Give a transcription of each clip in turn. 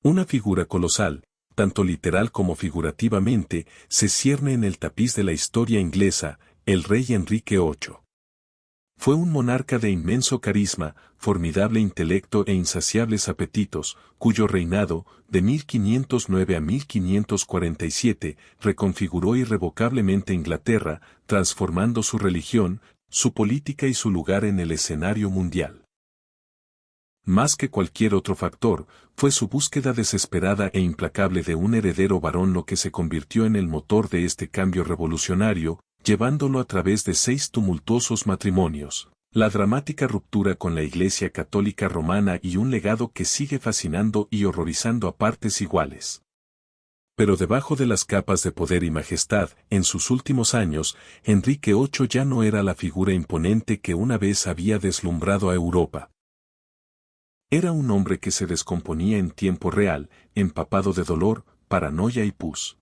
Una figura colosal, tanto literal como figurativamente, se cierne en el tapiz de la historia inglesa, el rey Enrique VIII. Fue un monarca de inmenso carisma, formidable intelecto e insaciables apetitos, cuyo reinado, de 1509 a 1547, reconfiguró irrevocablemente Inglaterra, transformando su religión, su política y su lugar en el escenario mundial. Más que cualquier otro factor, fue su búsqueda desesperada e implacable de un heredero varón lo que se convirtió en el motor de este cambio revolucionario, llevándolo a través de 6 tumultuosos matrimonios, la dramática ruptura con la Iglesia Católica Romana y un legado que sigue fascinando y horrorizando a partes iguales. Pero debajo de las capas de poder y majestad, en sus últimos años, Enrique VIII ya no era la figura imponente que una vez había deslumbrado a Europa. Era un hombre que se descomponía en tiempo real, empapado de dolor, paranoia y pus.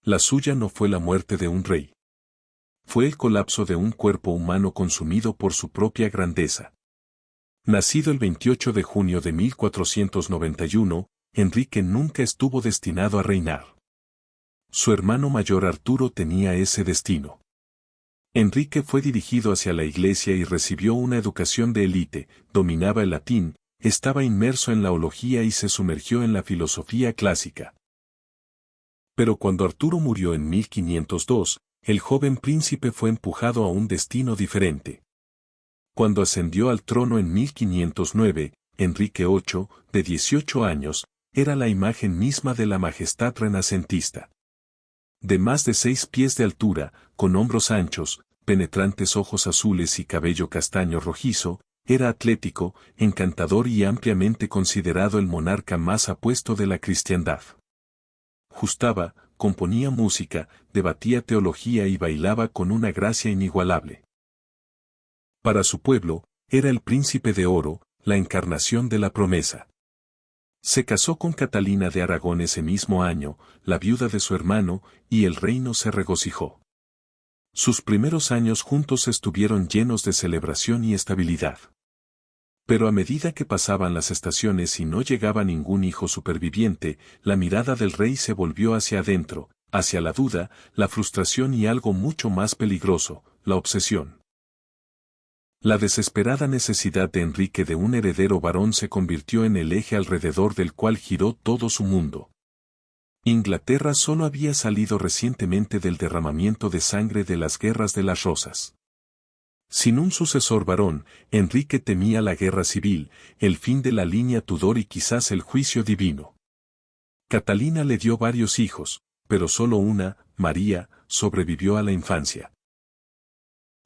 La suya no fue la muerte de un rey. Fue el colapso de un cuerpo humano consumido por su propia grandeza. Nacido el 28 de junio de 1491, Enrique nunca estuvo destinado a reinar. Su hermano mayor Arturo tenía ese destino. Enrique fue dirigido hacia la iglesia y recibió una educación de élite, dominaba el latín, estaba inmerso en la ología y se sumergió en la filosofía clásica. Pero cuando Arturo murió en 1502, el joven príncipe fue empujado a un destino diferente. Cuando ascendió al trono en 1509, Enrique VIII, de 18 años, era la imagen misma de la majestad renacentista. De más de 6 pies de altura, con hombros anchos, penetrantes ojos azules y cabello castaño rojizo, era atlético, encantador y ampliamente considerado el monarca más apuesto de la cristiandad. Justaba, componía música, debatía teología y bailaba con una gracia inigualable. Para su pueblo, era el príncipe de oro, la encarnación de la promesa. Se casó con Catalina de Aragón ese mismo año, la viuda de su hermano, y el reino se regocijó. Sus primeros años juntos estuvieron llenos de celebración y estabilidad. Pero a medida que pasaban las estaciones y no llegaba ningún hijo superviviente, la mirada del rey se volvió hacia adentro, hacia la duda, la frustración y algo mucho más peligroso, la obsesión. La desesperada necesidad de Enrique de un heredero varón se convirtió en el eje alrededor del cual giró todo su mundo. Inglaterra solo había salido recientemente del derramamiento de sangre de las guerras de las Rosas. Sin un sucesor varón, Enrique temía la guerra civil, el fin de la línea Tudor y quizás el juicio divino. Catalina le dio varios hijos, pero solo una, María, sobrevivió a la infancia.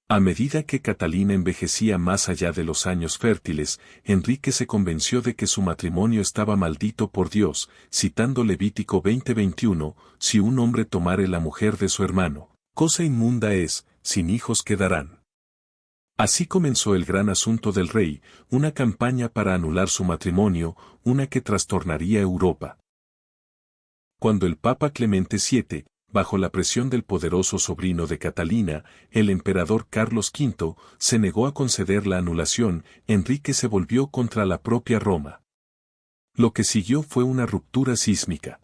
A medida que Catalina envejecía más allá de los años fértiles, Enrique se convenció de que su matrimonio estaba maldito por Dios, citando Levítico 20:21, si un hombre tomare la mujer de su hermano, cosa inmunda es, sin hijos quedarán. Así comenzó el gran asunto del rey, una campaña para anular su matrimonio, una que trastornaría Europa. Cuando el Papa Clemente VII, bajo la presión del poderoso sobrino de Catalina, el emperador Carlos V, se negó a conceder la anulación, Enrique se volvió contra la propia Roma. Lo que siguió fue una ruptura sísmica.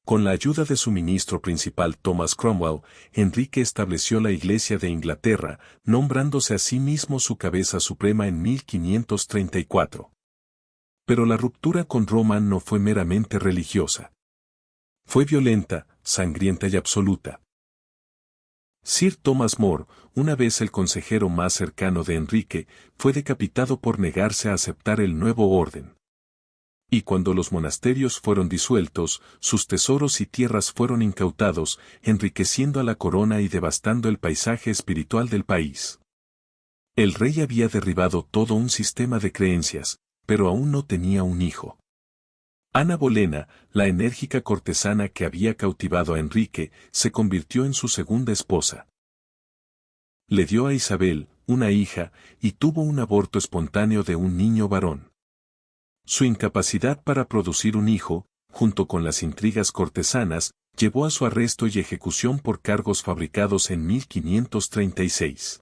Con la ayuda de su ministro principal Thomas Cromwell, Enrique estableció la Iglesia de Inglaterra, nombrándose a sí mismo su cabeza suprema en 1534. Pero la ruptura con Roma no fue meramente religiosa. Fue violenta, sangrienta y absoluta. Sir Thomas More, una vez el consejero más cercano de Enrique, fue decapitado por negarse a aceptar el nuevo orden. Y cuando los monasterios fueron disueltos, sus tesoros y tierras fueron incautados, enriqueciendo a la corona y devastando el paisaje espiritual del país. El rey había derribado todo un sistema de creencias, pero aún no tenía un hijo. Ana Bolena, la enérgica cortesana que había cautivado a Enrique, se convirtió en su segunda esposa. Le dio a Isabel, una hija, y tuvo un aborto espontáneo de un niño varón. Su incapacidad para producir un hijo, junto con las intrigas cortesanas, llevó a su arresto y ejecución por cargos fabricados en 1536.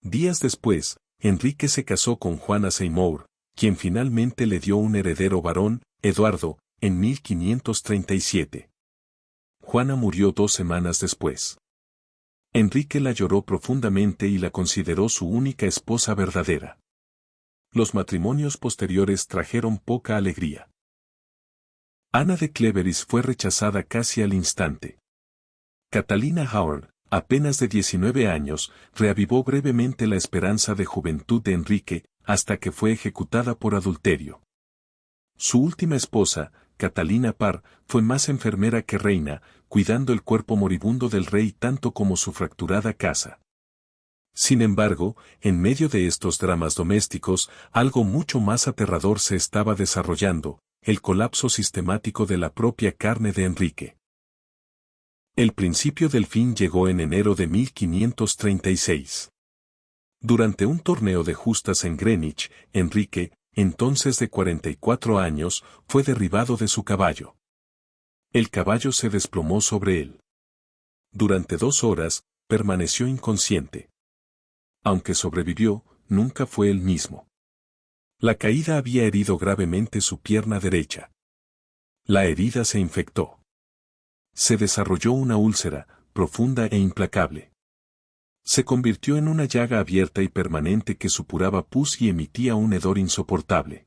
Días después, Enrique se casó con Juana Seymour, quien finalmente le dio un heredero varón, Eduardo, en 1537. Juana murió 2 semanas después. Enrique la lloró profundamente y la consideró su única esposa verdadera. Los matrimonios posteriores trajeron poca alegría. Ana de Cleveris fue rechazada casi al instante. Catalina Howard, apenas de 19 años, reavivó brevemente la esperanza de juventud de Enrique, hasta que fue ejecutada por adulterio. Su última esposa, Catalina Parr, fue más enfermera que reina, cuidando el cuerpo moribundo del rey tanto como su fracturada casa. Sin embargo, en medio de estos dramas domésticos, algo mucho más aterrador se estaba desarrollando, el colapso sistemático de la propia carne de Enrique. El principio del fin llegó en enero de 1536. Durante un torneo de justas en Greenwich, Enrique, entonces de 44 años, fue derribado de su caballo. El caballo se desplomó sobre él. Durante 2 horas, permaneció inconsciente. Aunque sobrevivió, nunca fue el mismo. La caída había herido gravemente su pierna derecha. La herida se infectó. Se desarrolló una úlcera, profunda e implacable. Se convirtió en una llaga abierta y permanente que supuraba pus y emitía un hedor insoportable.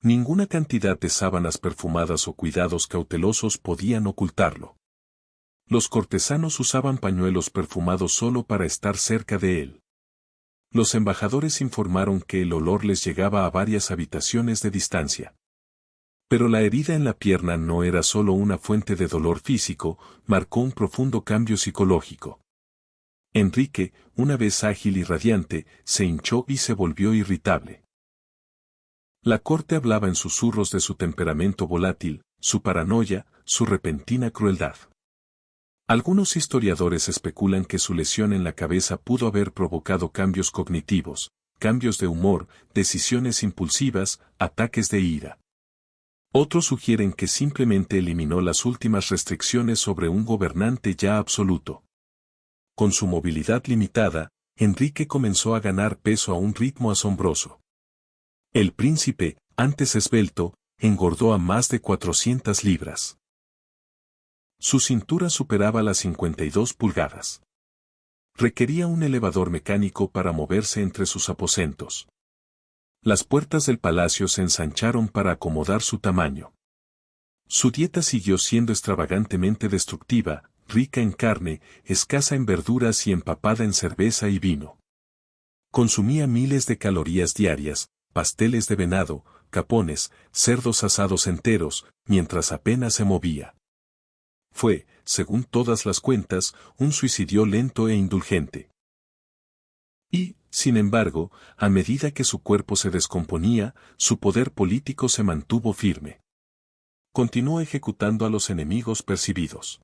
Ninguna cantidad de sábanas perfumadas o cuidados cautelosos podían ocultarlo. Los cortesanos usaban pañuelos perfumados solo para estar cerca de él. Los embajadores informaron que el olor les llegaba a varias habitaciones de distancia. Pero la herida en la pierna no era solo una fuente de dolor físico, marcó un profundo cambio psicológico. Enrique, una vez ágil y radiante, se hinchó y se volvió irritable. La corte hablaba en susurros de su temperamento volátil, su paranoia, su repentina crueldad. Algunos historiadores especulan que su lesión en la cabeza pudo haber provocado cambios cognitivos, cambios de humor, decisiones impulsivas, ataques de ira. Otros sugieren que simplemente eliminó las últimas restricciones sobre un gobernante ya absoluto. Con su movilidad limitada, Enrique comenzó a ganar peso a un ritmo asombroso. El príncipe, antes esbelto, engordó a más de 400 libras. Su cintura superaba las 52 pulgadas. Requería un elevador mecánico para moverse entre sus aposentos. Las puertas del palacio se ensancharon para acomodar su tamaño. Su dieta siguió siendo extravagantemente destructiva, rica en carne, escasa en verduras y empapada en cerveza y vino. Consumía miles de calorías diarias, pasteles de venado, capones, cerdos asados enteros, mientras apenas se movía. Fue, según todas las cuentas, un suicidio lento e indulgente. Y, sin embargo, a medida que su cuerpo se descomponía, su poder político se mantuvo firme. Continuó ejecutando a los enemigos percibidos.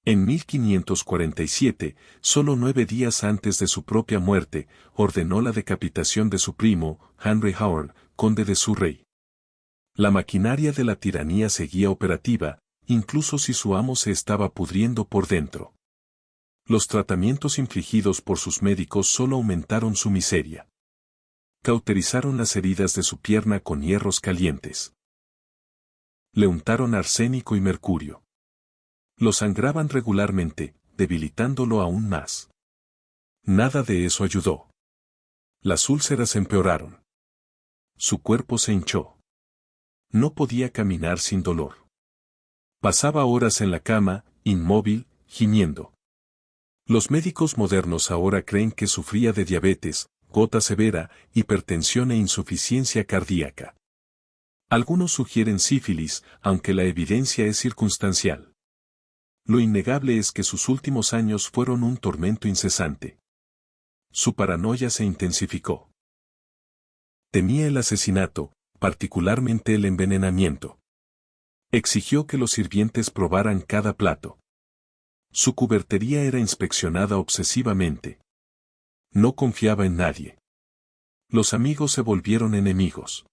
En 1547, solo 9 días antes de su propia muerte, ordenó la decapitación de su primo, Henry Howard, conde de Surrey. La maquinaria de la tiranía seguía operativa, incluso si su amo se estaba pudriendo por dentro. Los tratamientos infligidos por sus médicos solo aumentaron su miseria. Cauterizaron las heridas de su pierna con hierros calientes. Le untaron arsénico y mercurio. Lo sangraban regularmente, debilitándolo aún más. Nada de eso ayudó. Las úlceras empeoraron. Su cuerpo se hinchó. No podía caminar sin dolor. Pasaba horas en la cama, inmóvil, gimiendo. Los médicos modernos ahora creen que sufría de diabetes, gota severa, hipertensión e insuficiencia cardíaca. Algunos sugieren sífilis, aunque la evidencia es circunstancial. Lo innegable es que sus últimos años fueron un tormento incesante. Su paranoia se intensificó. Temía el asesinato, particularmente el envenenamiento. Exigió que los sirvientes probaran cada plato. Su cubertería era inspeccionada obsesivamente. No confiaba en nadie. Los amigos se volvieron enemigos.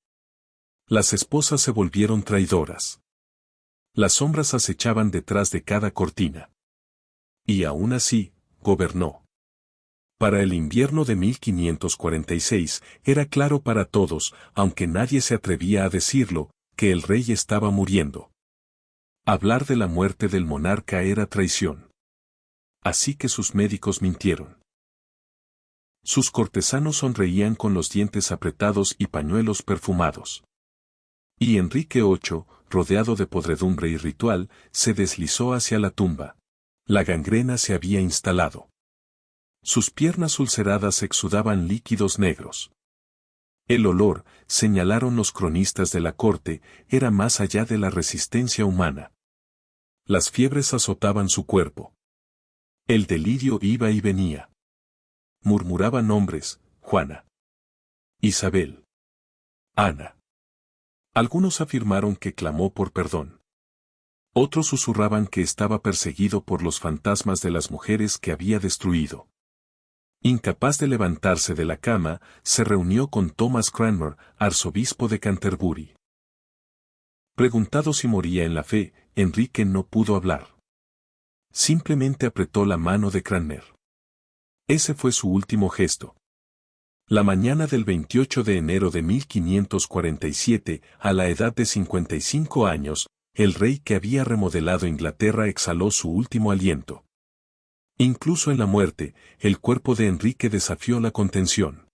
Las esposas se volvieron traidoras. Las sombras acechaban detrás de cada cortina. Y aún así, gobernó. Para el invierno de 1546, era claro para todos, aunque nadie se atrevía a decirlo, que el rey estaba muriendo. Hablar de la muerte del monarca era traición. Así que sus médicos mintieron. Sus cortesanos sonreían con los dientes apretados y pañuelos perfumados. Y Enrique VIII, rodeado de podredumbre y ritual, se deslizó hacia la tumba. La gangrena se había instalado. Sus piernas ulceradas exudaban líquidos negros. El olor, señalaron los cronistas de la corte, era más allá de la resistencia humana. Las fiebres azotaban su cuerpo. El delirio iba y venía. Murmuraban nombres: Juana, Isabel, Ana. Algunos afirmaron que clamó por perdón. Otros susurraban que estaba perseguido por los fantasmas de las mujeres que había destruido. Incapaz de levantarse de la cama, se reunió con Thomas Cranmer, arzobispo de Canterbury. Preguntado si moría en la fe, Enrique no pudo hablar. Simplemente apretó la mano de Cranmer. Ese fue su último gesto. La mañana del 28 de enero de 1547, a la edad de 55 años, el rey que había remodelado Inglaterra exhaló su último aliento. Incluso en la muerte, el cuerpo de Enrique desafió la contención.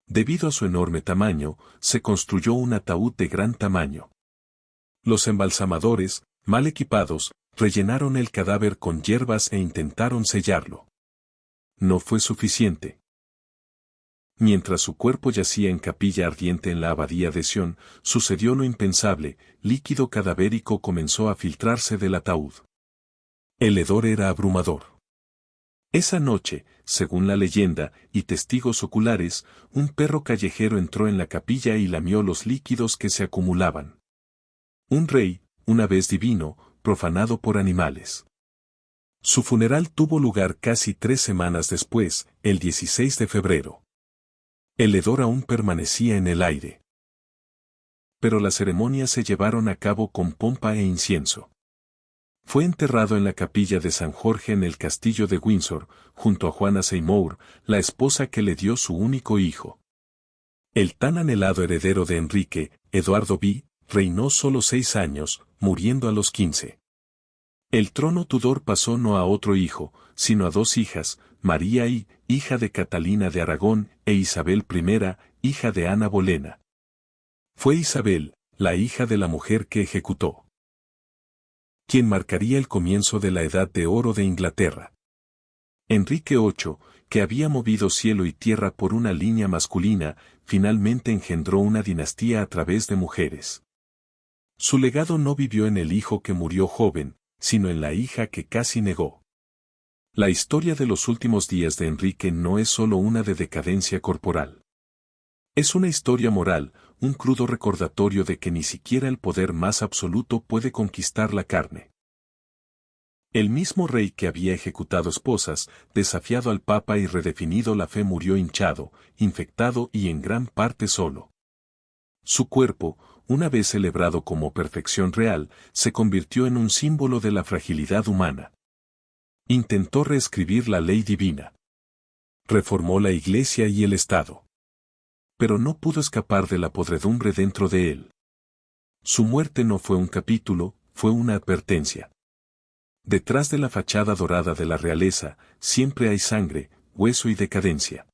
Debido a su enorme tamaño, se construyó un ataúd de gran tamaño. Los embalsamadores, mal equipados, rellenaron el cadáver con hierbas e intentaron sellarlo. No fue suficiente. Mientras su cuerpo yacía en capilla ardiente en la abadía de Sion, sucedió lo impensable: líquido cadavérico comenzó a filtrarse del ataúd. El hedor era abrumador. Esa noche, según la leyenda y testigos oculares, un perro callejero entró en la capilla y lamió los líquidos que se acumulaban. Un rey, una vez divino, profanado por animales. Su funeral tuvo lugar casi 3 semanas después, el 16 de febrero. El hedor aún permanecía en el aire. Pero las ceremonias se llevaron a cabo con pompa e incienso. Fue enterrado en la capilla de San Jorge en el castillo de Windsor, junto a Juana Seymour, la esposa que le dio su único hijo. El tan anhelado heredero de Enrique, Eduardo V, reinó solo 6 años, muriendo a los 15. El trono Tudor pasó no a otro hijo, sino a 2 hijas, María I, hija de Catalina de Aragón, e Isabel I, hija de Ana Bolena. Fue Isabel, la hija de la mujer que ejecutó, quien marcaría el comienzo de la Edad de Oro de Inglaterra. Enrique VIII, que había movido cielo y tierra por una línea masculina, finalmente engendró una dinastía a través de mujeres. Su legado no vivió en el hijo que murió joven, sino en la hija que casi negó. La historia de los últimos días de Enrique no es solo una de decadencia corporal. Es una historia moral, un crudo recordatorio de que ni siquiera el poder más absoluto puede conquistar la carne. El mismo rey que había ejecutado esposas, desafiado al papa y redefinido la fe murió hinchado, infectado y en gran parte solo. Su cuerpo, una vez celebrado como perfección real, se convirtió en un símbolo de la fragilidad humana. Intentó reescribir la ley divina. Reformó la Iglesia y el Estado. Pero no pudo escapar de la podredumbre dentro de él. Su muerte no fue un capítulo, fue una advertencia. Detrás de la fachada dorada de la realeza, siempre hay sangre, hueso y decadencia.